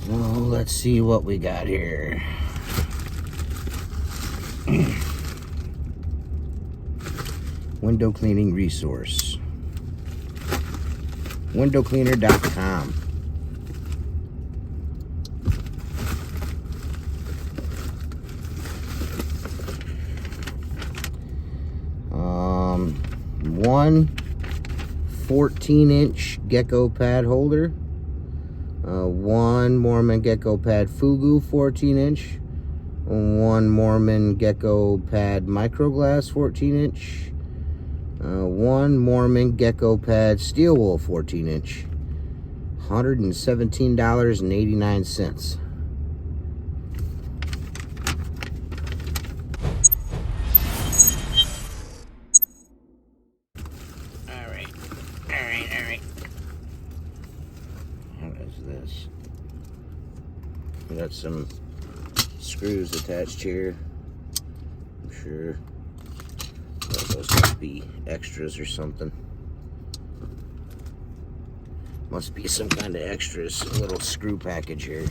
Well, let's see what we got here. Window cleaning resource. Windowcleaner.com. One 14-inch gecko pad holder. One Moerman Gekko pad Fugu 14-inch. One Moerman Gekko pad microglass 14-inch. One Moerman Gekko pad steel wool 14-inch. $117.89. This. We got some screws attached here. I'm sure those must be extras or something. Must be some kind of extras. A little screw package here.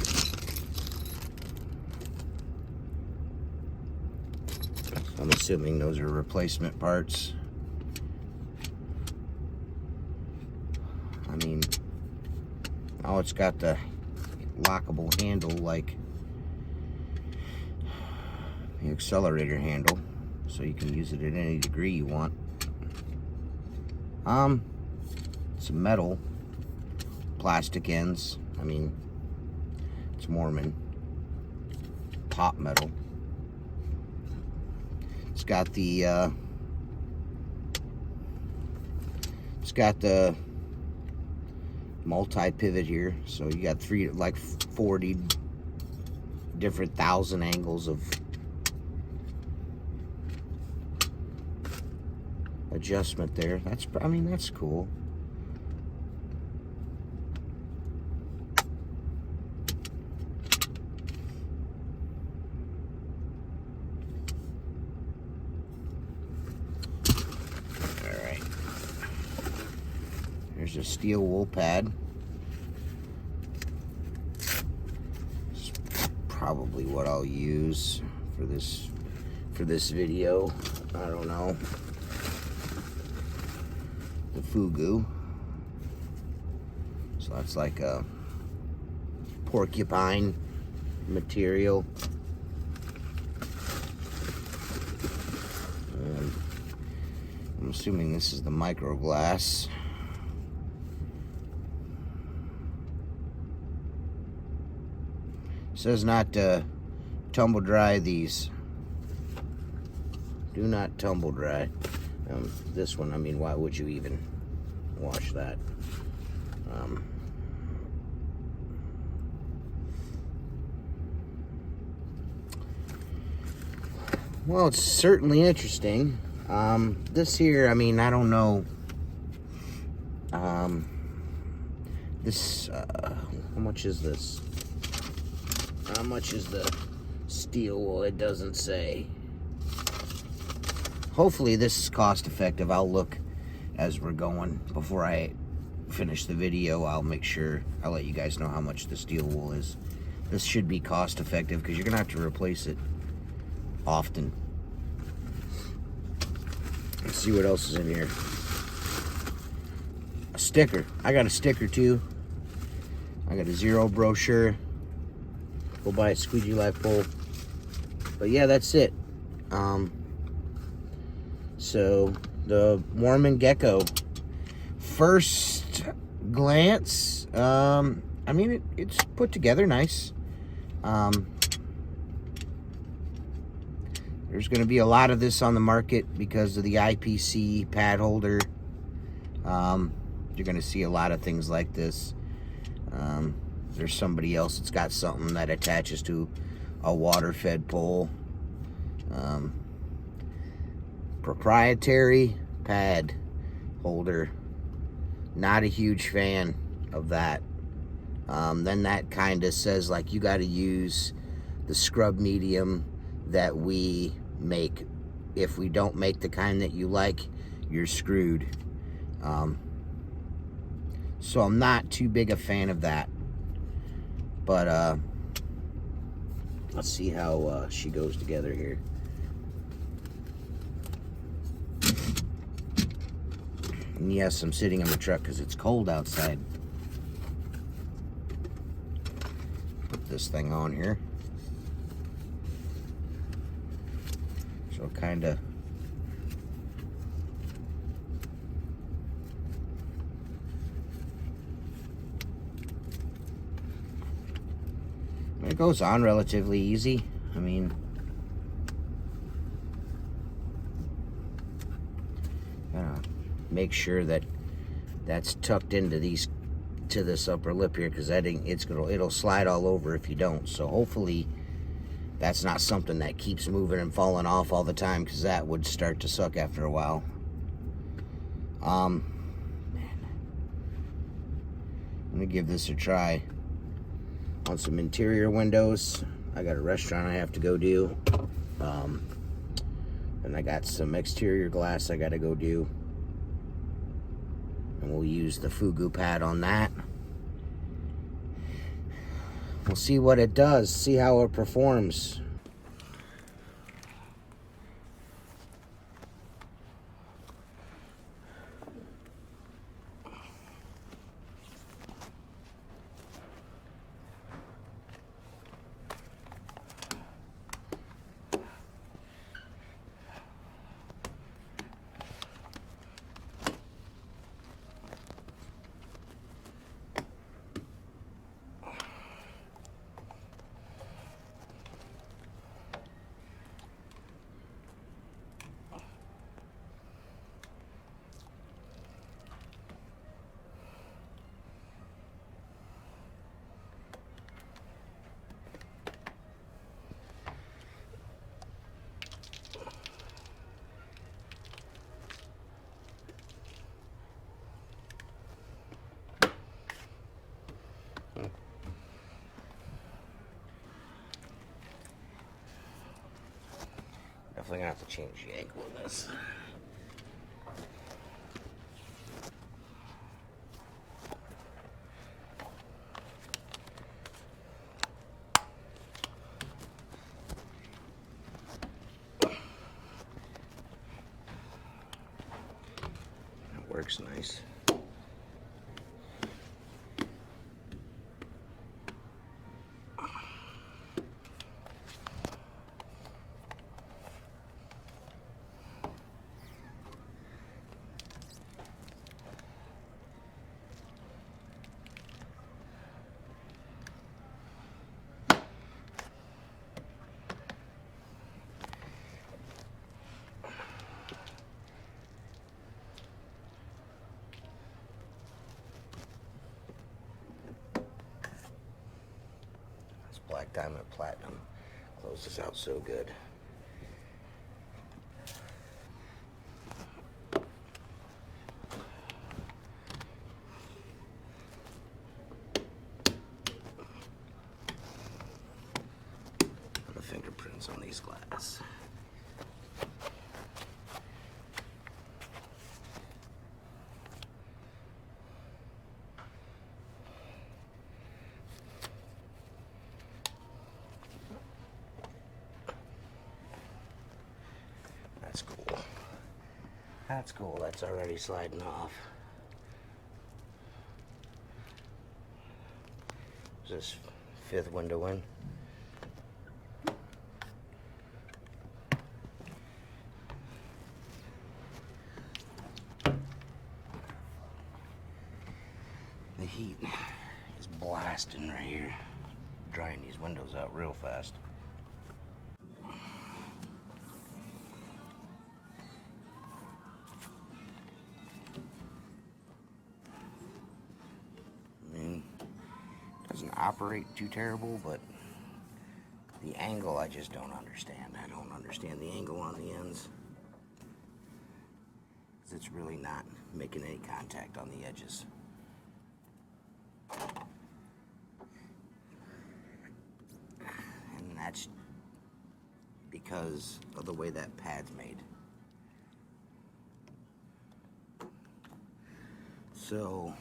I'm assuming those are replacement parts. I mean, oh, it's got the lockable handle like the accelerator handle, so you can use it at any degree you want. It's metal, plastic ends. I mean, it's Moerman top metal. It's got the multi-pivot here, so you got 40 different 1,000 angles of adjustment there. That's cool. All right. There's a steel wool pad. It's probably what I'll use for this video. I don't know. The Fugu. So that's like a porcupine material. And I'm assuming this is the microglass. Says not to tumble dry these. Do not tumble dry. This one, I mean, why would you even wash that? Well, it's certainly interesting. This here, I mean, I don't know. This, how much is this? How much is the steel wool? It doesn't say. Hopefully this is cost effective. I'll look as we're going. Before I finish the video, I'll make sure I'll let you guys know how much the steel wool is. This should be cost effective because you're gonna have to replace it often. Let's see what else is in here. A sticker. I got a sticker too. I got a Xero brochure. Go buy a SqueegeeLife bowl. But yeah, that's it. So the Moerman Gekko, first glance, I mean, it's put together nice. There's going to be a lot of this on the market because of the IPC pad holder. You're going to see a lot of things like this. There's somebody else that's got something that attaches to a water-fed pole. Proprietary pad holder. Not a huge fan of that. Then that kind of says like you got to use the scrub medium that we make. If we don't make the kind that you like, you're screwed. So I'm not too big a fan of that. But let's see how she goes together here. And yes, I'm sitting in the truck because it's cold outside. Put this thing on here. So kind of it goes on relatively easy. I mean, make sure that that's tucked into this upper lip here, because it'll slide all over if you don't. So hopefully that's not something that keeps moving and falling off all the time, because that would start to suck after a while. I'm gonna give this a try on some interior windows. I got a restaurant I have to go do, and I got some exterior glass I gotta go do, and we'll use the Fugu pad on that. We'll see what it does, see how it performs. Definitely gonna have to change the angle of this. That works nice. Black Diamond Platinum closes out so good. The fingerprints on these glass. That's cool. That's cool. That's already sliding off. Is this fifth window in? The heat is blasting right here, drying these windows out real fast. Doesn't operate too terrible, but the angle I just don't understand. I don't understand the angle on the ends. It's really not making any contact on the edges. And that's because of the way that pad's made. So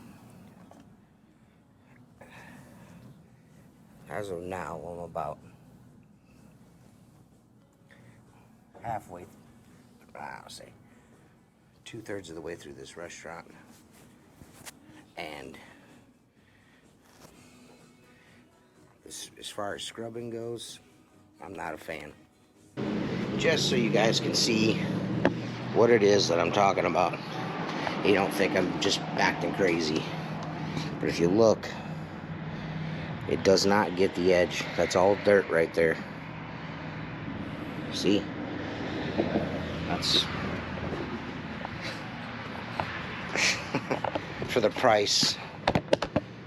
as of now, I'm about halfway, I'll say 2/3 of the way through this restaurant, and as far as scrubbing goes, I'm not a fan. Just so you guys can see what it is that I'm talking about, you don't think I'm just acting crazy. But if you look, it does not get the edge. That's all dirt right there. See? That's for the price.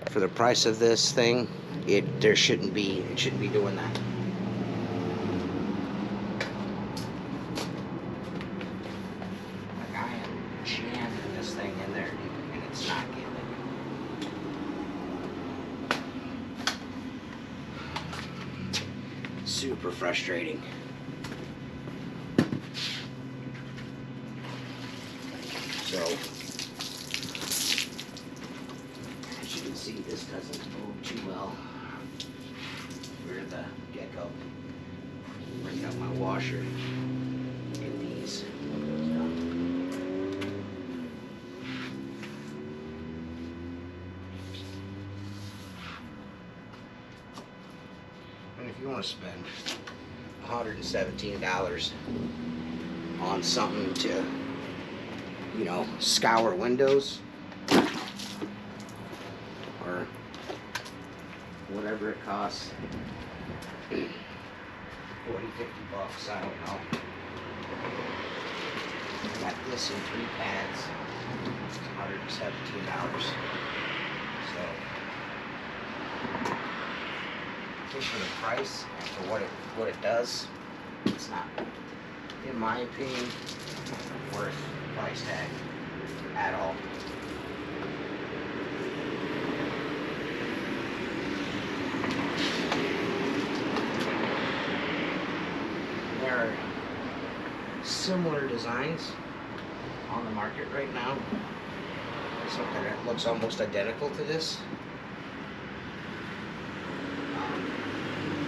For the price of this thing, it shouldn't be doing that. Like, I am jamming this thing in there, and it's not getting it. Super frustrating. So, as you can see, this doesn't move too well. Where's the gecko? Bring out my washer. Get these windows done. And if you want to spend $117 on something to, you know, scour windows or whatever it costs, 40, 50 bucks, I don't know. I got this in 3 pads, $117. So, I think for the price and for what it does, it's not, in my opinion, worth the price tag at all. There are similar designs on the market right now. Something that looks almost identical to this.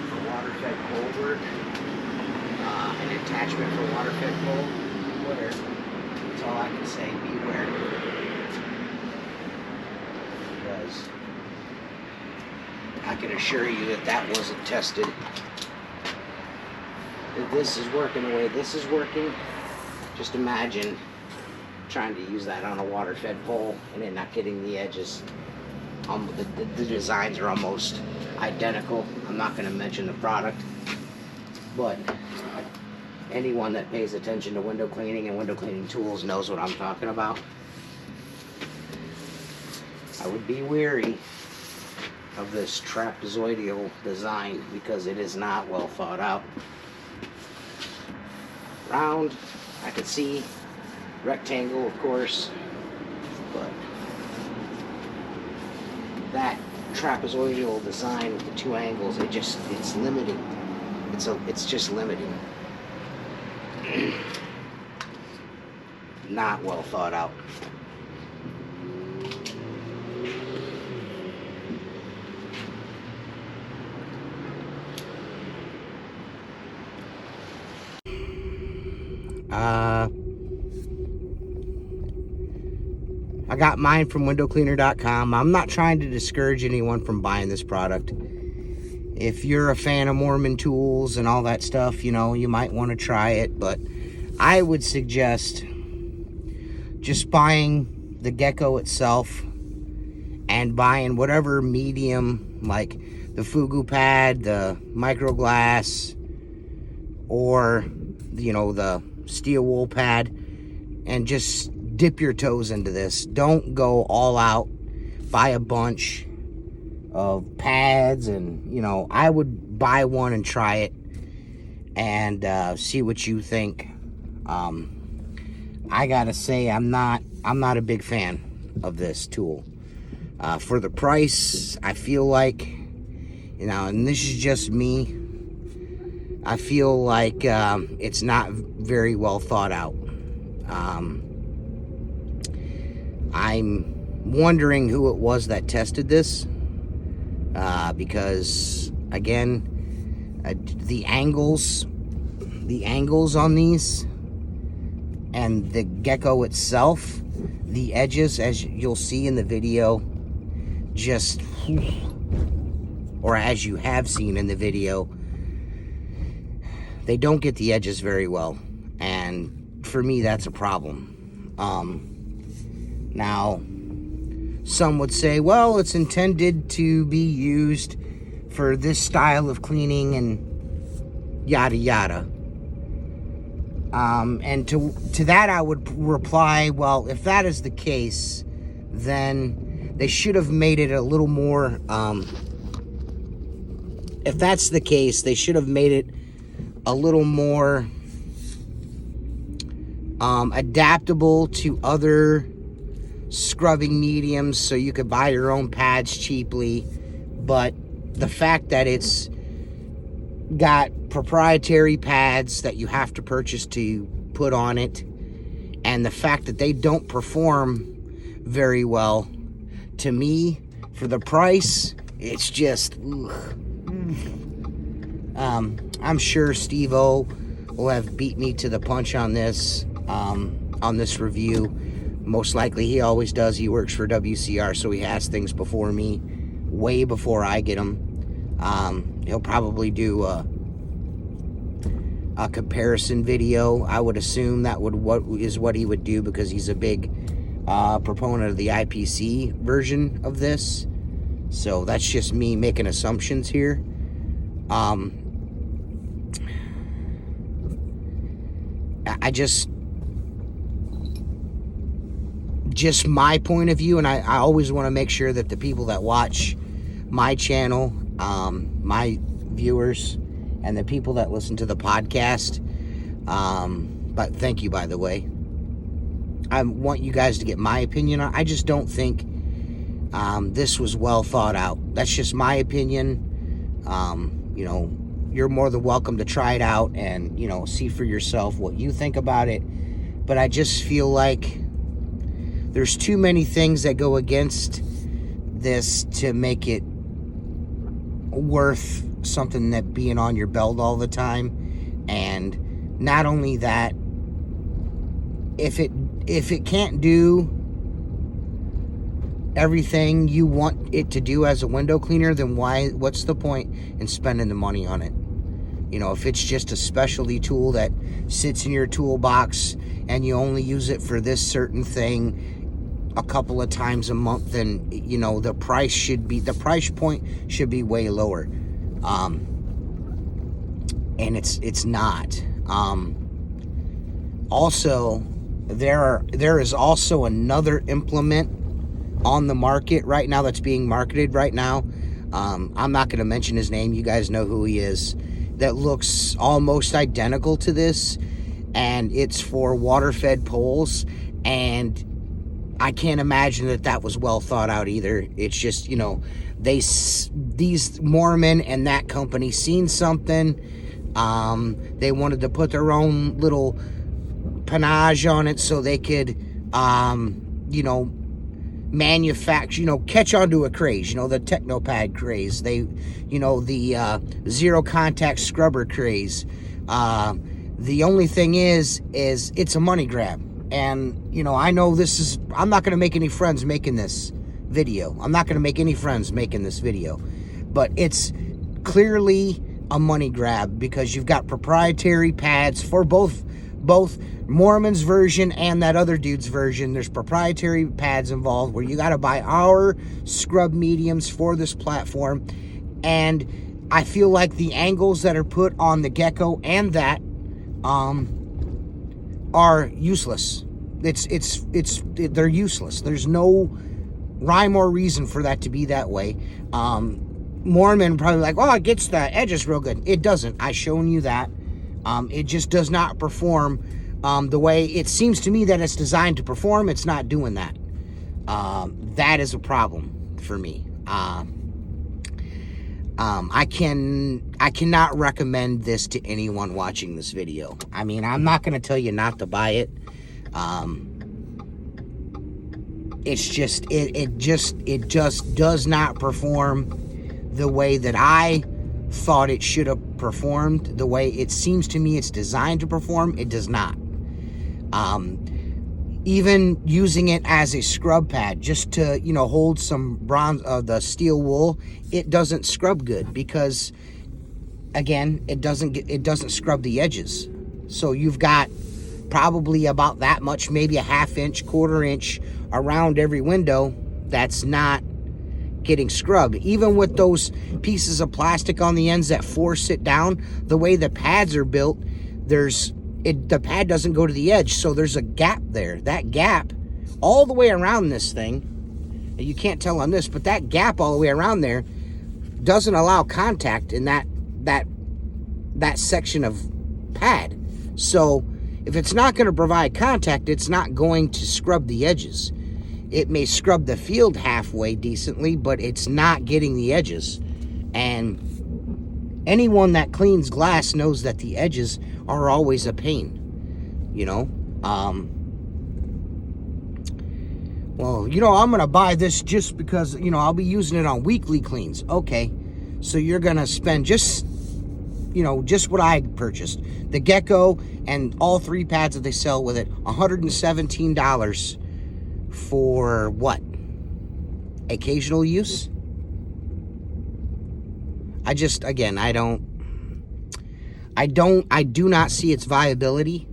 For water-fed pole work, an attachment for water-fed pole. Beware. That's all I can say. Beware. Because I can assure you that that wasn't tested. If this is working the way this is working, just imagine trying to use that on a water-fed pole and it not getting the edges. The designs are almost identical. I'm not going to mention the product, but anyone that pays attention to window cleaning and window cleaning tools knows what I'm talking about. I would be wary of this trapezoidal design because it is not well thought out. Round, I could see. Rectangle, of course, but that trapezoidal design with the 2 angles, it's limiting. It's just limiting. Not well thought out. I got mine from windowcleaner.com. I'm not trying to discourage anyone from buying this product. If you're a fan of Moerman tools and all that stuff, you know, you might want to try it, but I would suggest just buying the Gekko itself and buying whatever medium, like the Fugu pad, the micro glass, or, you know, the steel wool pad, and just dip your toes into this. Don't go all out, buy a bunch of pads, and, you know, I would buy one and try it and see what you think. I gotta say, I'm not a big fan of this tool. For the price, I feel like, you know, and this is just me, I feel like it's not very well thought out. I'm wondering who it was that tested this, because Again, the angles on these and the gecko itself, the edges, as you'll see in the video, just, or as you have seen in the video, they don't get the edges very well, and for me that's a problem. Now some would say, well, it's intended to be used for this style of cleaning and yada yada. And to that I would reply, well, if that is the case, then they should have made it a little more, if that's the case, they should have made it a little more adaptable to other scrubbing mediums, so you could buy your own pads cheaply. But the fact that it's got proprietary pads that you have to purchase to put on it, and the fact that they don't perform very well, to me, for the price, it's just I'm sure Steve-O will have beat me to the punch on this review. Most likely he always does. He works for WCR, so he has things before me, way before I get them. He'll probably do a comparison video. I would assume that what he would do, because he's a big proponent of the IPC version of this. So that's just me making assumptions here. I just my point of view, and I always want to make sure that the people that watch my channel, my viewers, and the people that listen to the podcast, but thank you, by the way. I want you guys to get my opinion on. I just don't think this was well thought out. That's just my opinion. You know, you're more than welcome to try it out and, you know, see for yourself what you think about it. But I just feel like there's too many things that go against this to make it worth something that being on your belt all the time. And not only that, if it can't do everything you want it to do as a window cleaner, then what's the point in spending the money on it? You know, if it's just a specialty tool that sits in your toolbox and you only use it for this certain thing a couple of times a month, then, you know, the price point should be way lower. And it's not. Also, there is also another implement on the market right now that's being marketed right now. I'm not going to mention his name. You guys know who he is. That looks almost identical to this, and it's for water-fed poles, and I can't imagine that was well thought out either. It's just, you know, these Moerman and that company seen something. They wanted to put their own little panache on it so they could, you know, manufacture, you know, catch onto a craze, you know, the Technopad craze, the zero contact scrubber craze. The only thing is it's a money grab. And, you know, I know I'm not going to make any friends making this video. I'm not going to make any friends making this video. But it's clearly a money grab, because you've got proprietary pads for both Moerman's version and that other dude's version. There's proprietary pads involved where you got to buy our scrub mediums for this platform. And I feel like the angles that are put on the Gekko and that are useless. They're useless. There's no rhyme or reason for that to be that way. Moerman probably like, oh, it gets the edges real good. It doesn't. I've shown you that. It just does not perform the way it seems to me that it's designed to perform. It's not doing that. That is a problem for me. I cannot recommend this to anyone watching this video. I mean, I'm not going to tell you not to buy it. It's just, it just does not perform the way that I thought it should have performed the way it seems to me it's designed to perform. It does not. Even using it as a scrub pad just to, you know, hold some bronze the steel wool, it doesn't scrub good because, again, it doesn't scrub the edges. So you've got probably about that much, maybe a ½ inch, quarter inch around every window that's not getting scrubbed. Even with those pieces of plastic on the ends that force it down, the way the pads are built, the pad doesn't go to the edge, so there's a gap there. That gap all the way around this thing, you can't tell on this, but that gap all the way around there doesn't allow contact in that section of pad. So if it's not going to provide contact, it's not going to scrub the edges. It may scrub the field halfway decently, but it's not getting the edges. And anyone that cleans glass knows that the edges are always a pain, you know. Well, you know, I'm going to buy this just because, you know, I'll be using it on weekly cleans. Okay, so you're going to spend just, you know, just what I purchased. The Gekko and all 3 pads that they sell with it, $117 for what? Occasional use? I do not see its viability.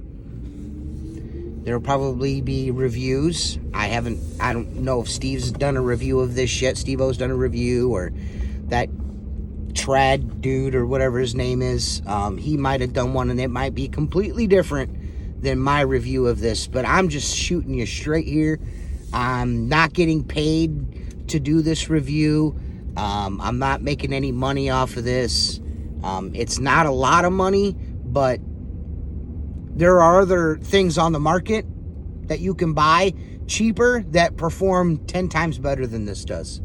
There'll probably be reviews. I don't know if Steve's done a review of this yet. Steve-O's done a review, or that Trad dude or whatever his name is. He might have done one, and it might be completely different than my review of this. But I'm just shooting you straight here. I'm not getting paid to do this review. I'm not making any money off of this. It's not a lot of money, but there are other things on the market that you can buy cheaper that perform 10 times better than this does.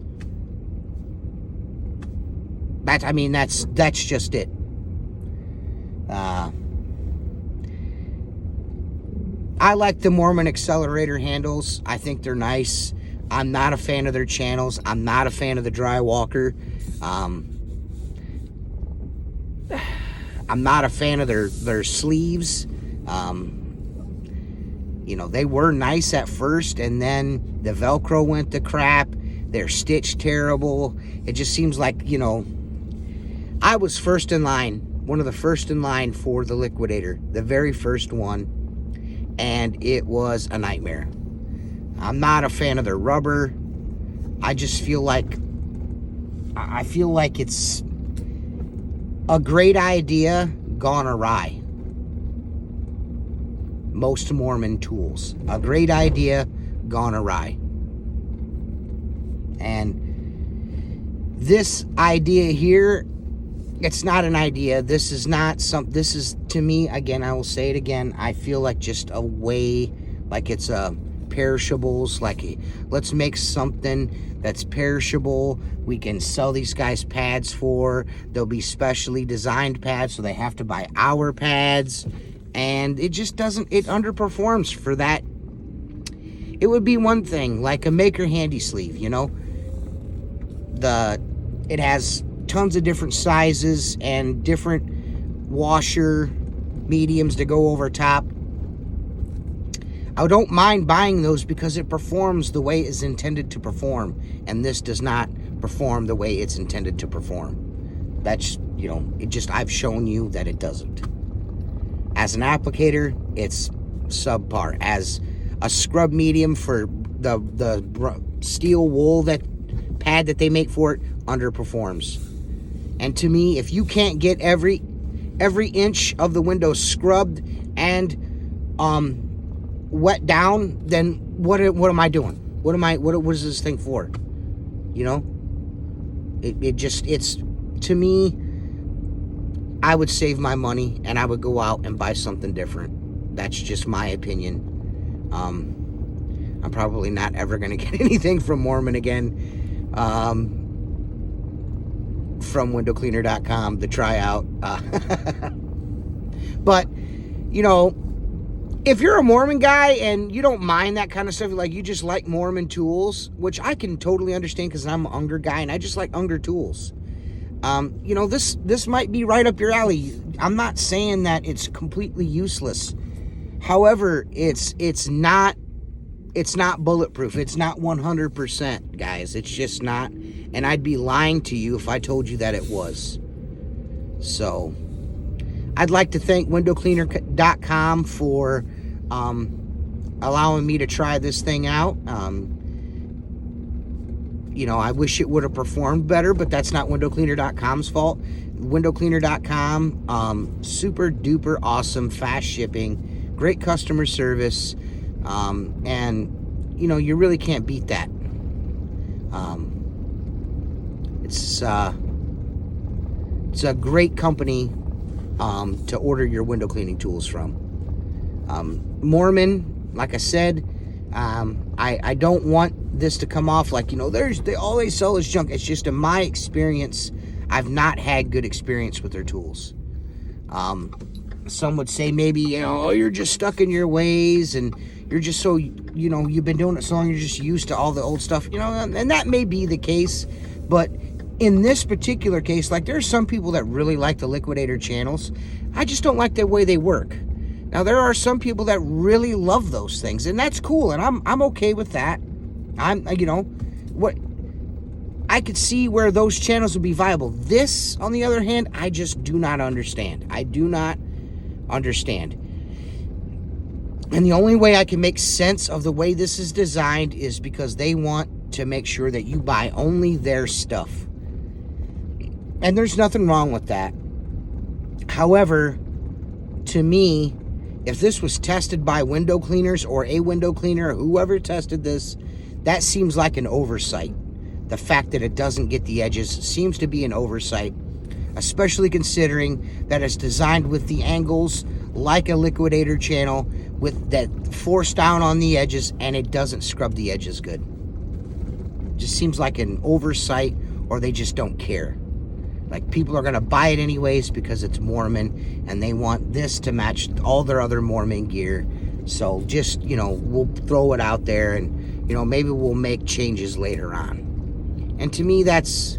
That's just it. I like the Moerman accelerator handles. I think they're nice. I'm not a fan of their channels. I'm not a fan of the dry walker. I'm not a fan of their sleeves. You know, they were nice at first, and then the Velcro went to crap. They're stitched terrible. It just seems like, you know, I was first in line, one of the first in line for the liquidator, the very first one, and it was a nightmare. I'm not a fan of their rubber. I just feel like it's a great idea gone awry. Most Moerman tools, a great idea gone awry. And this idea here, it's not an idea. This is not this is, to me, again, I will say it again, I feel like just a way, like it's a perishables, like let's make something that's perishable. We can sell these guys pads for. They'll be specially designed pads, so they have to buy our pads. And it just doesn't, it underperforms for that. It would be one thing, like a Maykker handy sleeve, you know. It has tons of different sizes and different washer mediums to go over top. I don't mind buying those because it performs the way it's intended to perform, and this does not perform the way it's intended to perform. That's, you know, I've shown you that it doesn't. As an applicator, it's subpar. As a scrub medium for the steel wool pad that they make for it, underperforms. And to me, if you can't get every inch of the window scrubbed and wet down, then what am I doing? What is this thing for? You know, it's to me, I would save my money and I would go out and buy something different. That's just my opinion. I'm probably not ever going to get anything from Moerman again. From windowcleaner.com to try out. But, you know, if you're a Moerman guy and you don't mind that kind of stuff, like you just like Moerman tools, which I can totally understand because I'm an Unger guy and I just like Unger tools. you know, this might be right up your alley. I'm not saying that it's completely useless. However, it's not bulletproof. It's not 100%, guys. It's just not. And I'd be lying to you if I told you that it was. So, I'd like to thank windowcleaner.com for allowing me to try this thing out. You know, I wish it would have performed better, but that's not windowcleaner.com's fault. Windowcleaner.com, super duper awesome, fast shipping, great customer service, and, you know, you really can't beat that. It's a great company to order your window cleaning tools from. Moerman, like I said, I don't want this to come off like, you know, all they sell is junk. It's just, in my experience, I've not had good experience with their tools. Some would say maybe, you know, oh, you're just stuck in your ways, and you're just so, you know, you've been doing it so long, you're just used to all the old stuff, you know, and that may be the case. But in this particular case, like, there's some people that really like the liquidator channels. I just don't like the way they work. Now, there are some people that really love those things, and that's cool, and I'm okay with that. You know, I could see where those channels would be viable. This, on the other hand, I just do not understand. I do not understand. And the only way I can make sense of the way this is designed is because they want to make sure that you buy only their stuff. And there's nothing wrong with that. However, to me, if this was tested by window cleaners or a window cleaner, or whoever tested this, that seems like an oversight. The fact that it doesn't get the edges seems to be an oversight, especially considering that it's designed with the angles like a liquidator channel, with that force down on the edges, and it doesn't scrub the edges good. Just seems like an oversight, or they just don't care. Like, people are going to buy it anyways because it's Moerman, and they want this to match all their other Moerman gear. So just, you know, we'll throw it out there, and, you know, maybe we'll make changes later on. And to me, that's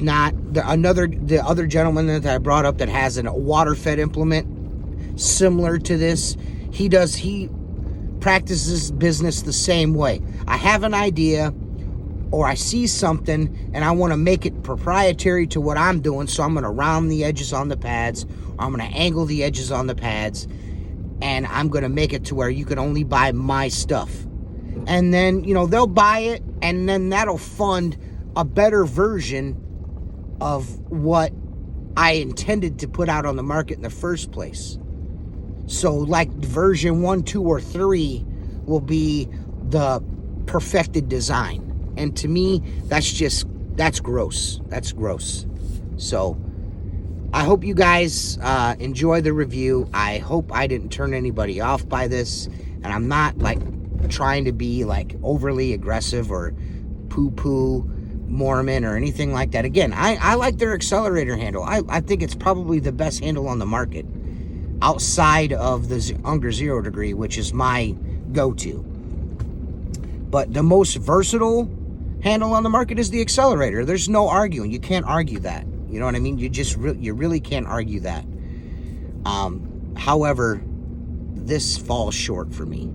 not the other gentleman that I brought up that has a water-fed implement similar to this. He practices business the same way. I have an idea, or I see something, and I want to make it proprietary to what I'm doing, so I'm going to round the edges on the pads, or I'm going to angle the edges on the pads, and I'm going to make it to where you can only buy my stuff. And then, you know, they'll buy it, and then that'll fund a better version of what I intended to put out on the market in the first place. So, like, version 1, 2, or 3 will be the perfected design. And to me, that's gross. That's gross. So, I hope you guys enjoy the review. I hope I didn't turn anybody off by this. And I'm not, like, trying to be, like, overly aggressive or poo-poo Moerman or anything like that. Again, I like their accelerator handle. I think it's probably the best handle on the market outside of the Unger 0 degree, which is my go-to. But the most versatile handle on the market is the accelerator. There's no arguing. You can't argue that. You know what I mean? You really can't argue that. However, this falls short for me.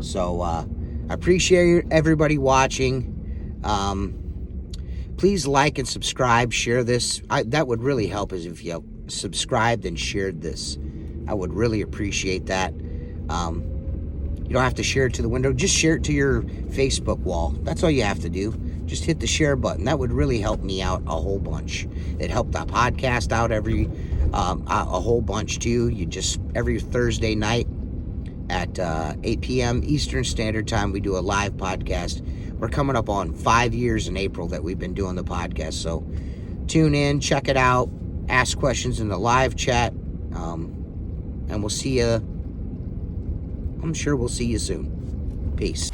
So I appreciate everybody watching. Please like and subscribe, share this. That would really help us if you subscribed and shared this. I would really appreciate that. You don't have to share it to the window. Just share it to your Facebook wall. That's all you have to do. Just hit the share button. That would really help me out a whole bunch. It helped the podcast out a whole bunch too. Every Thursday night at 8 p.m. Eastern Standard Time, we do a live podcast. We're coming up on 5 years in April that we've been doing the podcast. So tune in, check it out, ask questions in the live chat, and we'll see you. I'm sure we'll see you soon. Peace.